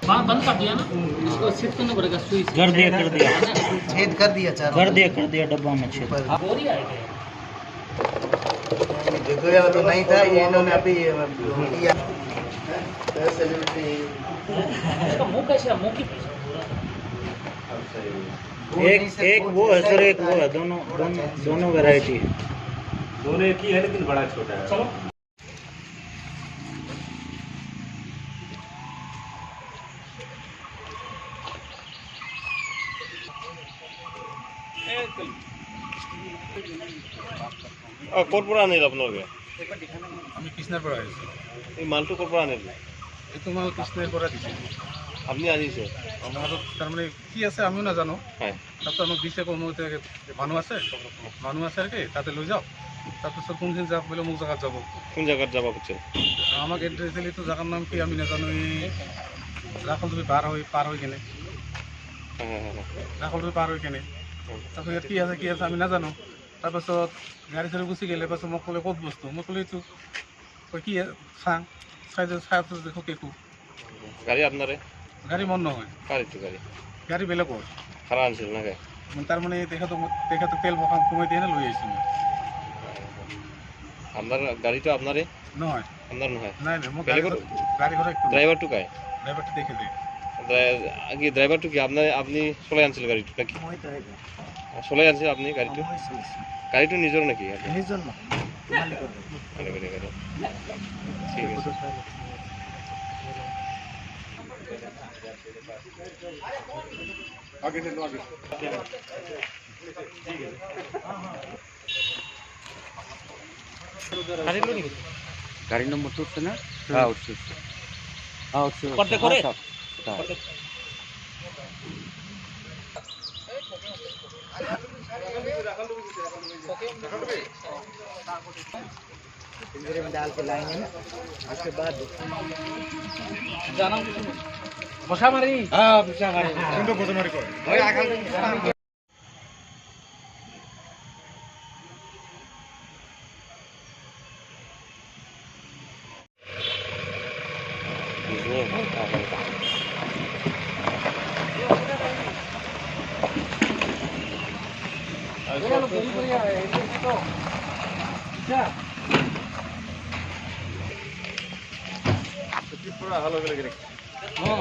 बंद कर दिया ना, इसको सेट करना पड़ेगा स्विच। कर दिया छेद कर दिया चारों कर दिया डब्बा में छेद। बोरी है क्या? जगह तो नहीं था, ये इन्होंने अभी किया। इसका मुंह कैसे है? मुंह की एक वो है सर, एक वो है, दोनों वैरायटी है। दोनों एक ही है लेकिन बड़ा छोटा है। चलो ক'ৰ আনিল আপোনালোকে? আমি কৃষ্ণৰ পৰা আহিছোঁ। এই মালটো ক'ৰ পৰা আনিল? এইটো মাল কৃষ্ণৰ পৰা দিছে। আপুনি আনিছে? আমাৰ তাৰমানে কি আছে আমিও নাজানো। হয়। তাৰপিছত আমাক দিছে, কমতে মানুহ আছে আৰু কি তাতে লৈ যাওক। তাৰপিছত কোনখিনি যাওক বোলে মোক জেগাত যাব। কোন জেগাত যাব খুজিছে? আমাক এড্ৰেছ দিলে এইটো জেগাৰ নাম কি আমি নাজানো। এই ৰাখলটো পাৰ হৈ কেনে তাৰপিছত ইয়াত কি আছে আমি নাজানো। তাৰপাছত গাড়ী চাড়ী গুচি গ'লে, পাছত মোক ক'লে ক'ত বস্তু, মই ক'লো এইটো কি চাই দেখো কেকো। গাড়ী আপোনাৰে? গাড়ী মন নহয়। কাৰ এইটো গাড়ী? গাড়ী বেলেগৰ। ভাড়া আনিছিল নাকি? তাৰমানে তেখেতক তেল কমাই দিয়ে লৈ আহিছোঁ মই। আপোনাৰ গাড়ীটো আপোনাৰে? নহয়, আপোনাৰ নহয়? নাই মই বেলেগৰ? গাড়ী ঘৰ ড্ৰাইভাৰটো কাই? ড্ৰাইভাৰটো দেখে দিয়ে। কি ড্ৰাইভাৰটো কি আপুনি চলাই আনিছিল গাড়ীটো নাকি? চলাই আনিছিল আপুনি গাড়ীটো? গাড়ীটো নিজৰ নেকি? নিজৰ নহয়, মালিকৰ গাড়ী। ঠিক আছে। गाड़ी नंबर तो उठছে না? হ্যাঁ উঠছে। করতে করে पिंजरे में डाल के लाएंगे ना, उसके बाद জানাম বসা মারি। हाँ पिछा मारे কিন্তু বসে মারি করে। পুৰা হাল হৈ গ'লে हाँ